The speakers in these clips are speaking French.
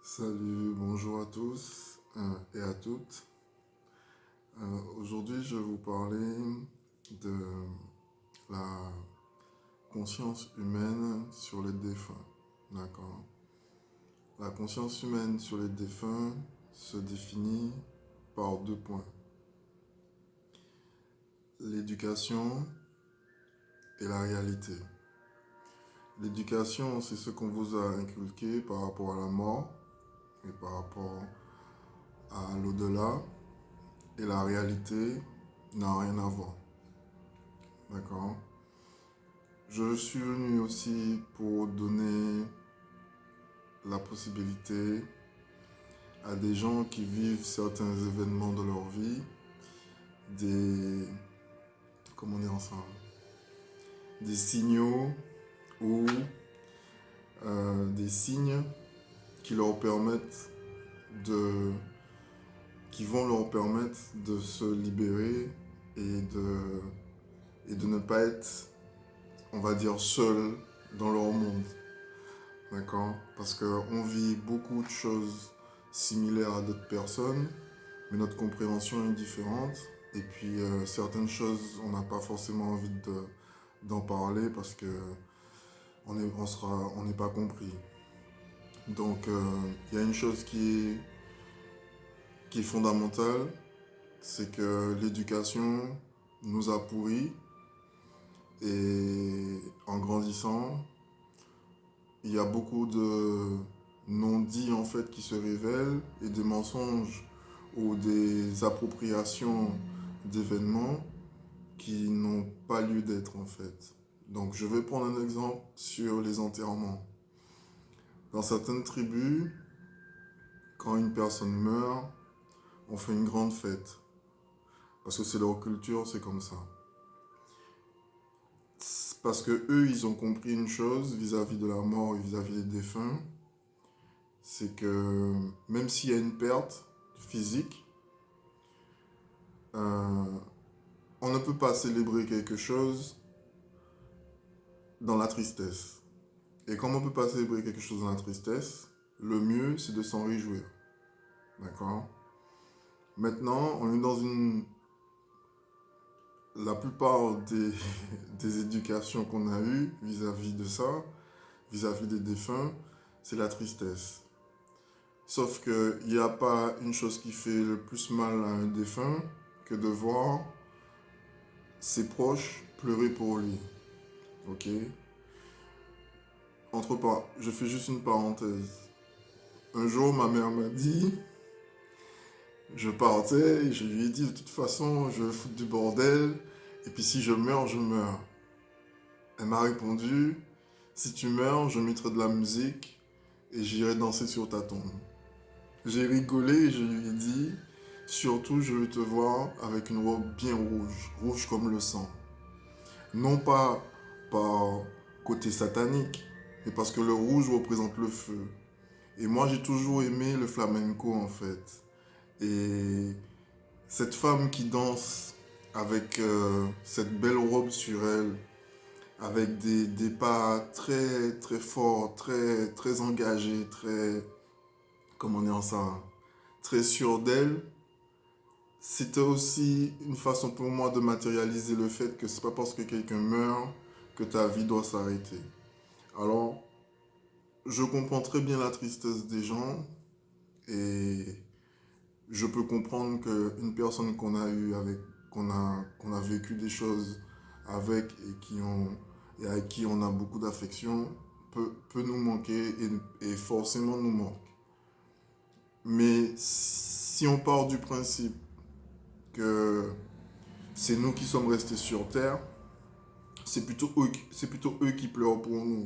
Salut, bonjour à tous et à toutes. Aujourd'hui, je vais vous parler de la conscience humaine sur les défunts. D'accord? La conscience humaine sur les défunts se définit par 2 points. L'éducation et la réalité. L'éducation, c'est ce qu'on vous a inculqué par rapport à la mort et par rapport à l'au-delà. Et la réalité n'a rien à voir. D'accord? Je suis venu aussi pour donner la possibilité à des gens qui vivent certains événements de leur vie, comment dire ça, des signaux ou des signes qui leur permettent qui vont leur permettre de se libérer et de ne pas être, on va dire, seuls dans leur monde. D'accord? Parce qu'on vit beaucoup de choses similaires à d'autres personnes, mais notre compréhension est différente. Et puis, certaines choses, on n'a pas forcément envie d'en parler parce que on n'est pas compris. Donc, il y a une chose qui est fondamentale, c'est que l'éducation nous a pourris. Et en grandissant, il y a beaucoup de non-dits en fait qui se révèlent et des mensonges ou des appropriations d'événements qui n'ont pas lieu d'être en fait. Donc je vais prendre un exemple sur les enterrements. Dans certaines tribus, quand une personne meurt, on fait une grande fête. Parce que c'est leur culture, c'est comme ça. Parce que eux, ils ont compris une chose vis-à-vis de la mort et vis-à-vis des défunts, c'est que même s'il y a une perte physique, on ne peut pas célébrer quelque chose dans la tristesse. Et comme on ne peut pas célébrer quelque chose dans la tristesse, le mieux, c'est de s'en réjouir. D'accord? Maintenant, on est dans la plupart des éducations qu'on a eues vis-à-vis de ça, vis-à-vis des défunts, c'est la tristesse. Sauf qu'il n'y a pas une chose qui fait le plus mal à un défunt que de voir ses proches pleurer pour lui. Ok? Je fais juste une parenthèse. Un jour, ma mère m'a dit, je partais et je lui ai dit, de toute façon, je vais foutre du bordel. Et puis si je meurs, je meurs. Elle m'a répondu, si tu meurs, je mettrai de la musique et j'irai danser sur ta tombe. J'ai rigolé et je lui ai dit, surtout je veux te voir avec une robe bien rouge, rouge comme le sang. Non pas par côté satanique, mais parce que le rouge représente le feu. Et moi j'ai toujours aimé le flamenco en fait. Et cette femme qui danse avec cette belle robe sur elle, avec des pas très très forts, très très engagés, très, comment dire ça, très sûrs d'elle, c'était aussi une façon pour moi de matérialiser le fait que c'est pas parce que quelqu'un meurt que ta vie doit s'arrêter. Alors, je comprends très bien la tristesse des gens et je peux comprendre qu'une personne qu'on a eu avec, qu'on a vécu des choses avec et avec qui on a beaucoup d'affection peut nous manquer et forcément nous manque. Mais si on part du principe que c'est nous qui sommes restés sur Terre, c'est plutôt eux qui pleurent pour nous.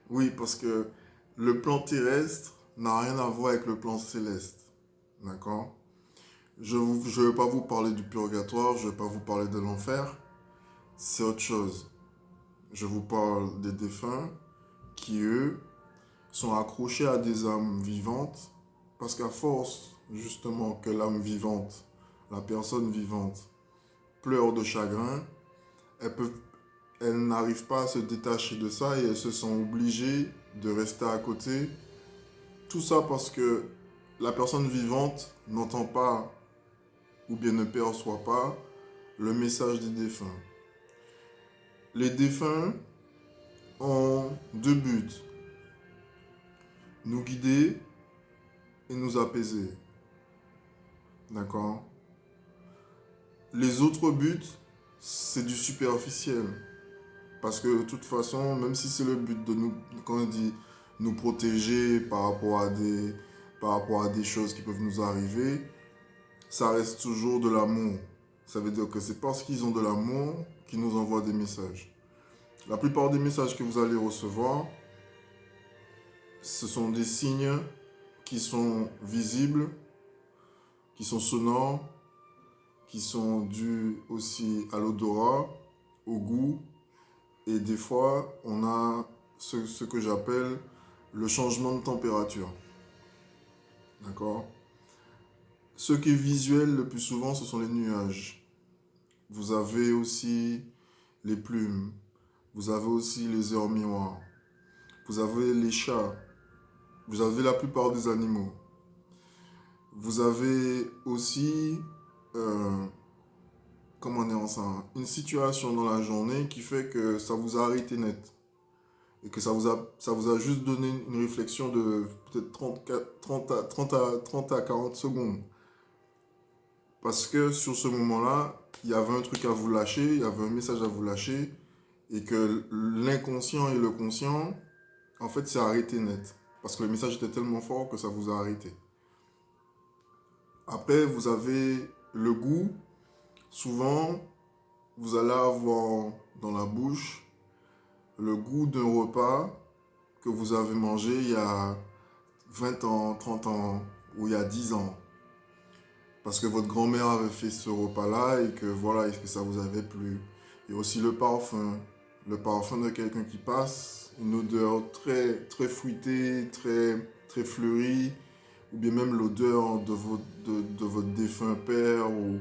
Oui, parce que le plan terrestre n'a rien à voir avec le plan céleste. D'accord? Je ne vais pas vous parler du purgatoire, je ne vais pas vous parler de l'enfer. C'est autre chose. Je vous parle des défunts qui, eux, sont accrochés à des âmes vivantes parce qu'à force, justement, que l'âme vivante, la personne vivante, pleure de chagrin, elles n'arrivent pas à se détacher de ça et elles se sont obligées de rester à côté Tout ça parce que la personne vivante n'entend pas ou bien ne perçoit pas le message des défunts. Les défunts ont deux buts: nous guider et nous apaiser. D'accord? Les autres buts, c'est du superficiel. Parce que de toute façon, même si c'est le but de nous, quand on dit nous protéger par rapport à des choses qui peuvent nous arriver, ça reste toujours de l'amour. Ça veut dire que c'est parce qu'ils ont de l'amour qu'ils nous envoient des messages. La plupart des messages que vous allez recevoir, ce sont des signes qui sont visibles, qui sont sonores, qui sont dus aussi à l'odorat, au goût. Et des fois, on a ce que j'appelle le changement de température. D'accord? Ce qui est visuel le plus souvent, ce sont les nuages. Vous avez aussi les plumes. Vous avez aussi les heures miroirs. Vous avez les chats. Vous avez la plupart des animaux. Vous avez aussi, comment dire ça, une situation dans la journée qui fait que ça vous a arrêté net. Et que ça vous a juste donné une réflexion de peut-être 30 à 40 secondes. Parce que sur ce moment-là, il y avait un truc à vous lâcher, il y avait un message à vous lâcher, et que l'inconscient et le conscient, en fait, c'est arrêté net. Parce que le message était tellement fort que ça vous a arrêté. Après, vous avez le goût. Souvent, vous allez avoir dans la bouche le goût d'un repas que vous avez mangé il y a 20 ans, 30 ans ou il y a 10 ans. Parce que votre grand-mère avait fait ce repas-là et que voilà, et que ça vous avait plu. Et aussi le parfum de quelqu'un qui passe, une odeur très, très fruitée, très, très fleurie, ou bien même l'odeur de votre défunt père ou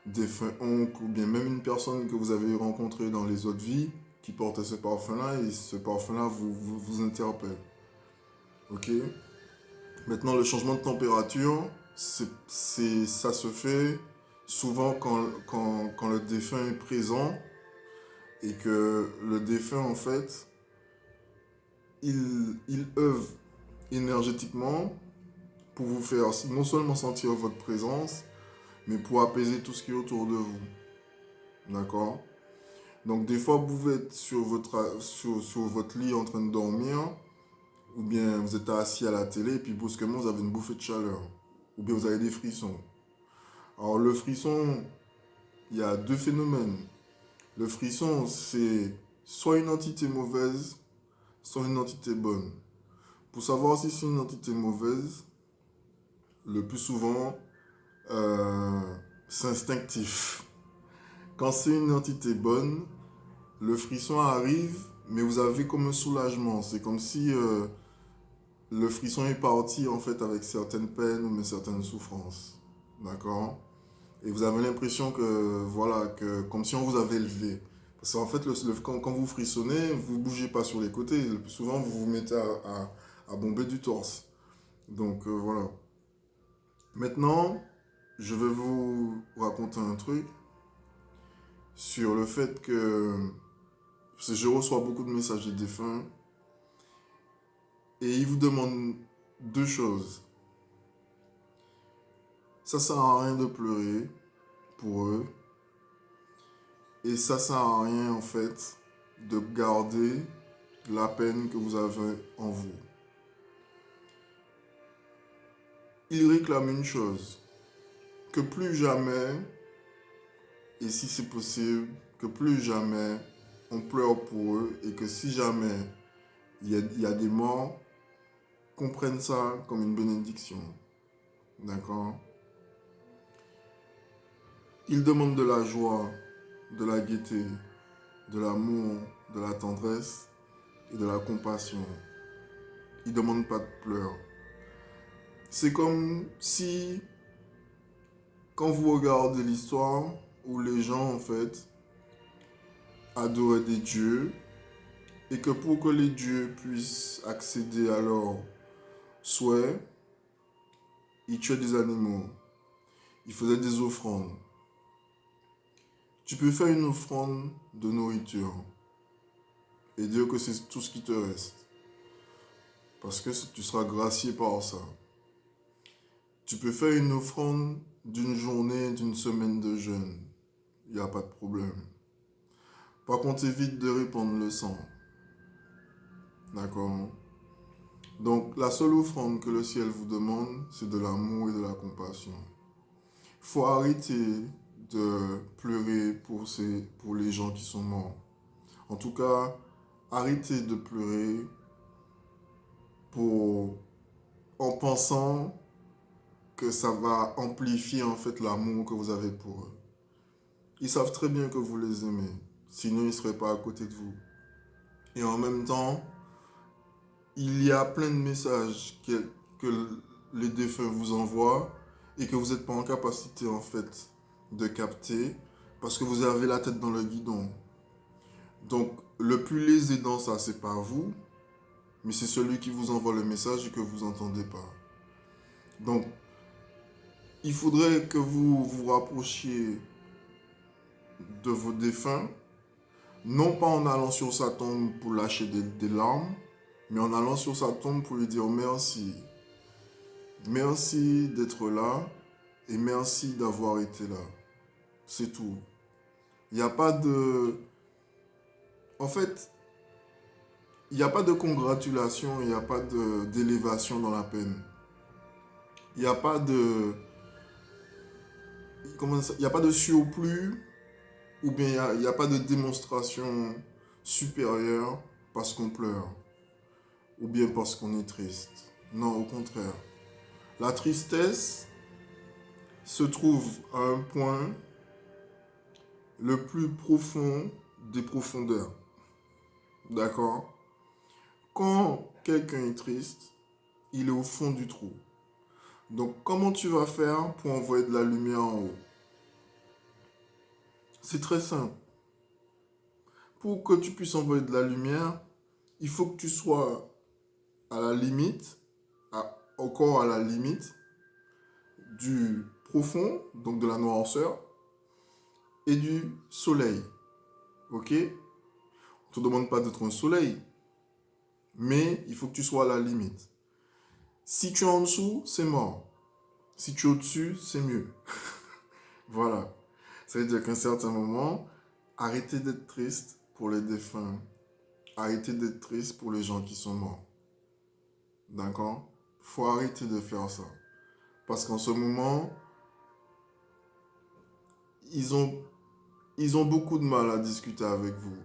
défunt oncle, ou bien même une personne que vous avez rencontrée dans les autres vies qui portait ce parfum-là, et ce parfum-là vous interpelle. Ok? Maintenant, le changement de température, ça se fait souvent quand le défunt est présent et que le défunt, en fait, il œuvre énergétiquement pour vous faire non seulement sentir votre présence, mais pour apaiser tout ce qui est autour de vous. D'accord? Donc, des fois, vous pouvez être sur votre lit en train de dormir, ou bien vous êtes assis à la télé et puis brusquement vous avez une bouffée de chaleur. Ou bien vous avez des frissons. Alors le frisson, il y a deux phénomènes. Le frisson, c'est soit une entité mauvaise, soit une entité bonne. Pour savoir si c'est une entité mauvaise, le plus souvent, c'est instinctif. Quand c'est une entité bonne, le frisson arrive, mais vous avez comme un soulagement. C'est comme si le frisson est parti en fait avec certaines peines ou certaines souffrances. D'accord? Et vous avez l'impression que, voilà, comme si on vous avait élevé. Parce qu'en fait, quand vous frissonnez, vous ne bougez pas sur les côtés. Le plus souvent, vous vous mettez à bomber du torse. Donc, voilà. Maintenant, je vais vous raconter un truc sur le fait que parce que je reçois beaucoup de messages des défunts et ils vous demandent deux choses. Ça sert à rien de pleurer pour eux. Et ça sert à rien, en fait, de garder la peine que vous avez en vous. Ils réclament une chose, que plus jamais, et si c'est possible, que plus jamais on pleure pour eux et que si jamais il y a des morts, qu'on prenne ça comme une bénédiction. D'accord? Ils demandent de la joie, de la gaieté, de l'amour, de la tendresse et de la compassion. Ils ne demandent pas de pleurs. C'est comme si, quand vous regardez l'histoire, où les gens, en fait, adoraient des dieux, et que pour que les dieux puissent accéder à soit ils tuaient des animaux, ils faisaient des offrandes. Tu peux faire une offrande de nourriture et dire que c'est tout ce qui te reste. Parce que tu seras gracié par ça. Tu peux faire une offrande d'une journée, d'une semaine de jeûne. Il n'y a pas de problème. Par contre, évite de répandre le sang. D'accord? Donc, la seule offrande que le ciel vous demande, c'est de l'amour et de la compassion. Il faut arrêter de pleurer pour les gens qui sont morts. En tout cas, arrêtez de pleurer en pensant que ça va amplifier en fait l'amour que vous avez pour eux. Ils savent très bien que vous les aimez, sinon ils ne seraient pas à côté de vous. Et en même temps, il y a plein de messages que les défunts vous envoient et que vous n'êtes pas en capacité en fait de capter parce que vous avez la tête dans le guidon. Donc, le plus lésé dans ça, c'est pas vous, mais c'est celui qui vous envoie le message et que vous n'entendez pas. Donc, il faudrait que vous vous rapprochiez de vos défunts, non pas en allant sur sa tombe pour lâcher des larmes, mais en allant sur sa tombe pour lui dire merci. Merci d'être là et merci d'avoir été là. C'est tout. Il n'y a pas de... En fait, il n'y a pas de congratulation, il n'y a pas d'élévation dans la peine. Il n'y a pas de... Comment ça? Il n'y a pas de surplus ou bien il n'y a pas de démonstration supérieure parce qu'on pleure ou bien parce qu'on est triste. Non, au contraire. La tristesse se trouve à un point le plus profond des profondeurs. D'accord? Quand quelqu'un est triste, il est au fond du trou. Donc, comment tu vas faire pour envoyer de la lumière en haut? C'est très simple. Pour que tu puisses envoyer de la lumière, il faut que tu sois à la limite, encore à la limite du profond, donc de la noirceur, et du soleil. Ok? On ne te demande pas d'être un soleil, mais il faut que tu sois à la limite. Si tu es en dessous, c'est mort. Si tu es au-dessus, c'est mieux. Voilà. Ça veut dire qu'à un certain moment, arrêtez d'être triste pour les défunts. Arrêtez d'être triste pour les gens qui sont morts. D'accord? Il faut arrêter de faire ça. Parce qu'en ce moment, ils ont beaucoup de mal à discuter avec vous.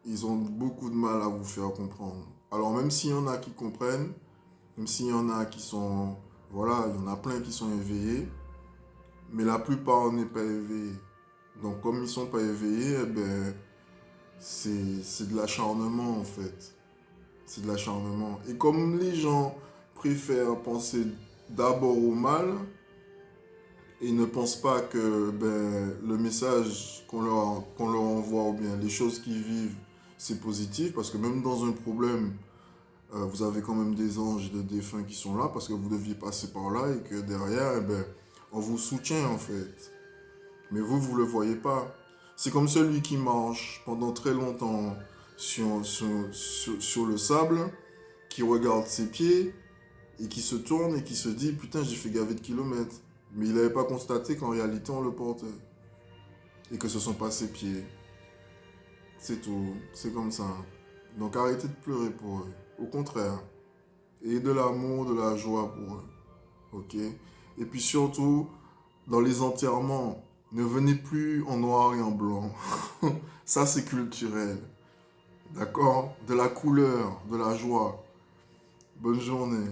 Ils ont beaucoup de mal à vous faire comprendre. Alors même s'il y en a qui comprennent, même s'il y en a qui sont... Voilà, il y en a plein qui sont éveillés, mais la plupart n'est pas éveillé. Donc comme ils ne sont pas éveillés, eh ben, c'est de l'acharnement en fait. C'est de l'acharnement. Et comme les gens préfèrent penser d'abord au mal, et ne pensent pas que le message qu'on leur envoie ou bien les choses qu'ils vivent, c'est positif. Parce que même dans un problème, vous avez quand même des anges et des défunts qui sont là parce que vous deviez passer par là et que derrière, on vous soutient en fait. Mais vous ne le voyez pas. C'est comme celui qui marche pendant très longtemps sur le sable, qui regarde ses pieds et qui se tourne et qui se dit « Putain, j'ai fait gaver de kilomètres ». Mais il n'avait pas constaté qu'en réalité, on le portait. Et que ce ne sont pas ses pieds. C'est tout. C'est comme ça. Donc arrêtez de pleurer pour eux. Au contraire. Ayez de l'amour, de la joie pour eux. Ok? Et puis surtout, dans les enterrements, ne venez plus en noir et en blanc. Ça, c'est culturel. D'accord? De la couleur, de la joie. Bonne journée.